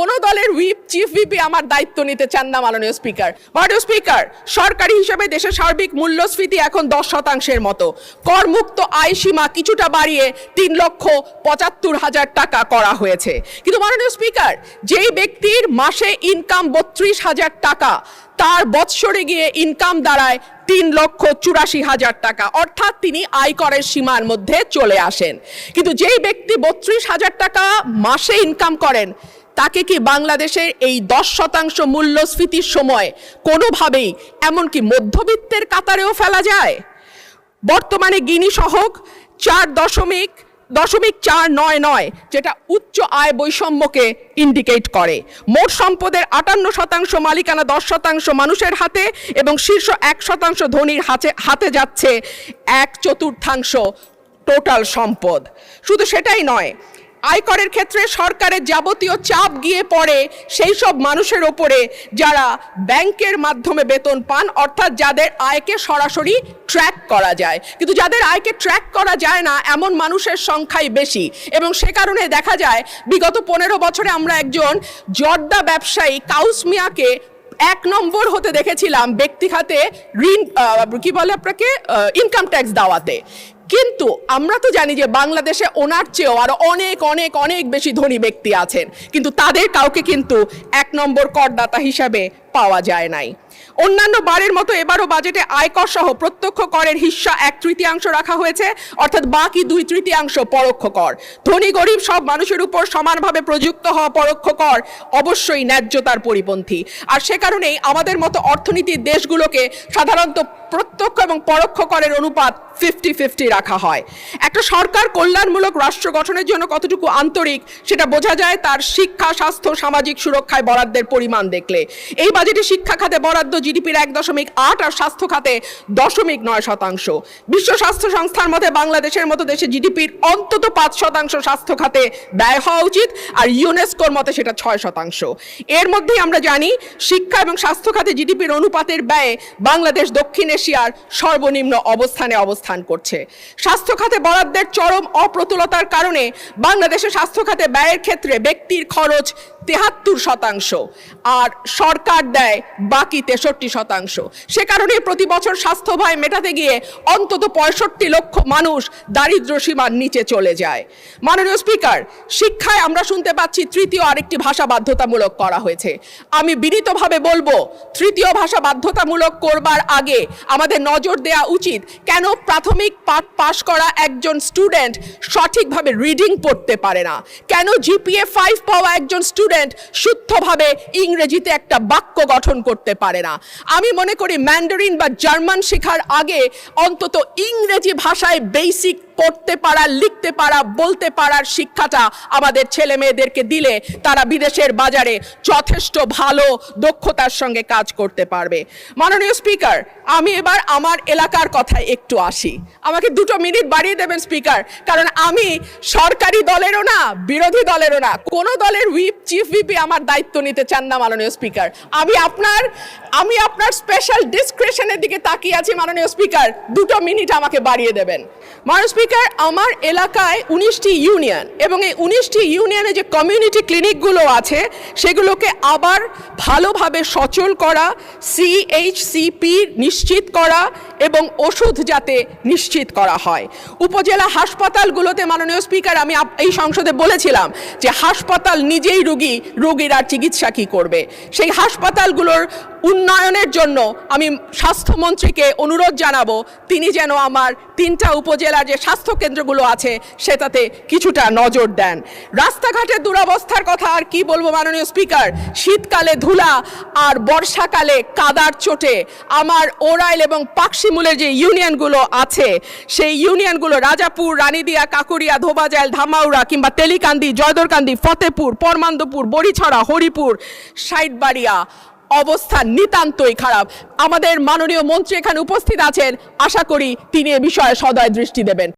কোনো দলের whip chief হুইপই আমার দায়িত্ব নিতে চান না মাননীয় স্পিকার। মাননীয় স্পিকার, সরকারি হিসেবে দেশের সার্বিক মূল্যস্ফীতি এখন 10% মতো। করমুক্ত আয় সীমা কিছুটা বাড়িয়ে 3,75,000 টাকা করা হয়েছে। কিন্তু মাননীয় স্পিকার, যেই ব্যক্তির মাসে ইনকাম 32,000 টাকা, তার বৎসরে গিয়ে ইনকাম দাঁড়ায় 3,84,000 টাকা, অর্থাৎ তিনি আয়করের সীমার মধ্যে চলে আসেন। কিন্তু যেই ব্যক্তি 32,000 টাকা মাসে ইনকাম করেন, তাকে কি বাংলাদেশের এই 10% মূল্যস্ফীতির সময় কোনোভাবেই এমনকি মধ্যবিত্তের কাতারেও ফেলা যায়? বর্তমানে গিনি সহগ 4.499, যেটা উচ্চ আয় বৈষম্যকে ইন্ডিকেট করে। মোট সম্পদের 58% মালিকানা 10% মানুষের হাতে এবং শীর্ষ 1% ধনীর হাতে যাচ্ছে 1/4 টোটাল সম্পদ। শুধু সেটাই নয়, আয়করের ক্ষেত্রে সরকারের যাবতীয় চাপ গিয়ে পড়ে সেই সব মানুষের ওপরে যারা ব্যাংকের মাধ্যমে বেতন পান, অর্থাৎ যাদের আয়কে সরাসরি ট্র্যাক করা যায়। কিন্তু যাদের আয়কে ট্র্যাক করা যায় না, এমন মানুষের সংখ্যাই বেশি। এবং সে কারণে দেখা যায় বিগত 15 বছরে আমরা একজন জর্দা ব্যবসায়ী কাউস মিয়াকে 1 নম্বর হতে দেখেছিলাম ব্যক্তি খাতে ঋণ ইনকাম ট্যাক্স দেওয়াতে। কিন্তু আমরা তো জানি যে বাংলাদেশে ওনার চেয়েও আরো অনেক অনেক অনেক বেশি ধনী ব্যক্তি আছেন, কিন্তু তাদের কাউকে কিন্তু 1 নম্বর করদাতা হিসাবে পাওয়া যায় নাই। অন্যান্য বারের মতো এবারও বাজেটে আয়কর সহ প্রত্যক্ষ করের হিস্সা 1/3 রাখা হয়েছে, অর্থাৎ বাকি 2/3 পরোক্ষ কর। ধনী গরিব সব মানুষের উপর সমানভাবে প্রযুক্ত হওয়া পরোক্ষ কর অবশ্যই ন্যায্যতার পরিপন্থী। আর সে কারণেই আমাদের মতো অর্থনীতির দেশগুলোকে সাধারণত প্রত্যক্ষ এবং পরোক্ষ করের অনুপাত 50-50 রাখা হয়। একটা সরকার কল্যাণমূলক রাষ্ট্র গঠনের জন্য কতটুকু আন্তরিক সেটা বোঝা যায় তার শিক্ষা, স্বাস্থ্য, সামাজিক সুরক্ষায় বরাদ্দের পরিমাণ দেখলে। এই বাজেটে শিক্ষা খাতে বরাদ্দ জিডিপির 1.8 আর স্বাস্থ্য খাতে 0.9%। বিশ্ব স্বাস্থ্য সংস্থার মতে বাংলাদেশের মতো দেশে জিডিপির অন্তত 5% স্বাস্থ্য খাতে ব্যয় হওয়া উচিত, আর ইউনেস্কোর মতে সেটা 6%। এর মধ্যেই আমরা জানি শিক্ষা এবং স্বাস্থ্য খাতে জিডিপির অনুপাতের ব্যয়ে বাংলাদেশ দক্ষিণ এশিয়ার সর্বনিম্ন অবস্থানে অবস্থান করছে। স্বাস্থ্য খাতে বরাদ্দের চরম অপ্রতুলতার কারণে বাংলাদেশের স্বাস্থ্য খাতে ব্যয়ের ক্ষেত্রে ব্যক্তির খরচ 73%, আর সরকার দেয় বাকি 63%। সে কারণে প্রতি বছর স্বাস্থ্য ব্যয় মেটাতে গিয়ে অন্তত 65 লক্ষ মানুষ দারিদ্র্য সীমার নিচে চলে যায়। মাননীয় স্পিকার, শিক্ষায় আমরা শুনতে পাচ্ছি তৃতীয় আরেকটি ভাষা বাধ্যতামূলক করা হয়েছে। আমি বিনীতভাবে বলবো, তৃতীয় ভাষা বাধ্যতামূলক করবার আগে আমাদের নজর দেওয়া উচিত কেন প্রাথমিক পাশ করা একজন স্টুডেন্ট সঠিকভাবে রিডিং পড়তে পারে না, কেন জিপিএ 5 পাওয়া একজন স্টুডেন্ট শুদ্ধভাবে ইংরেজিতে একটা বাক্য গঠন করতে পারে না। আমি মনে করি ম্যান্ডারিন বা জার্মান শেখার আগে অন্তত ইংরেজি ভাষায় বেসিক পড়তে পারা, লিখতে পারা, বলতে পারার শিক্ষাটা আমাদের ছেলে মেয়েদেরকে দিলে তারা বিদেশের বাজারে যথেষ্ট ভালো দক্ষতার সঙ্গে কাজ করতে পারবে। মাননীয় স্পিকার, আমি এবার আমার এলাকার কথায় একটু আসি। আমাকে 2 মিনিট বাড়িয়ে দেবেন স্পিকার, কারণ আমি সরকারি দলেরও না, বিরোধী দলেরও না। কোনো দলের হুইপ চিফ হুইপই আমার দায়িত্ব নিতে চান না মাননীয় স্পিকার। আমি আপনার স্পেশাল ডিসক্রিপশনের দিকে তাকিয়ে আছি মাননীয় স্পিকার, 2 মিনিট আমাকে বাড়িয়ে দেবেন। মাননীয় স্পিকার, আমার এলাকায় 19টি ইউনিয়ন, এবং এই 19টি ইউনিয়নে যে কমিউনিটি ক্লিনিকগুলো আছে সেগুলোকে আবার ভালোভাবে সচল করা, CHCP নিশ্চিত করা এবং ওষুধ যাতে নিশ্চিত করা হয়। উপজেলা হাসপাতালগুলোতে মাননীয় স্পিকার, আমি এই সংসদে বলেছিলাম যে হাসপাতাল নিজেই রোগীর আর চিকিৎসা কি করবে। সেই হাসপাতালগুলোর উন্নয়নের জন্য আমি স্বাস্থ্যমন্ত্রীকে অনুরোধ জানাবো তিনি যেন আমার 3টা উপজেলার যে স্বাস্থ্য কেন্দ্রগুলো আছে সেটাতে কিছুটা নজর দেন। রাস্তাঘাটের দুরবস্থার কথা আর কি বলবো মাননীয় স্পিকার, শীতকালে ধুলা আর বর্ষাকালে কাদার চোটে আমার ওরাইল এবং পাকশিমুলের যে ইউনিয়নগুলো আছে সেই ইউনিয়নগুলো রাজাপুর, রানীদিয়া, কাকুরিয়া, ধোবাজাইল, ধামাউড়া কিংবা তেলিকান্দি, জয়দরকান্দি, ফতেপুর, পরমান্দপুর, বড়িছড়া, হরিপুর, সাইটবাড়িয়া অবস্থা নিতান্তই খারাপ। আমাদের মাননীয় মন্ত্রী এখানে উপস্থিত আছেন, আশা করি তিনি এ বিষয়ে সদয় দৃষ্টি দেবেন।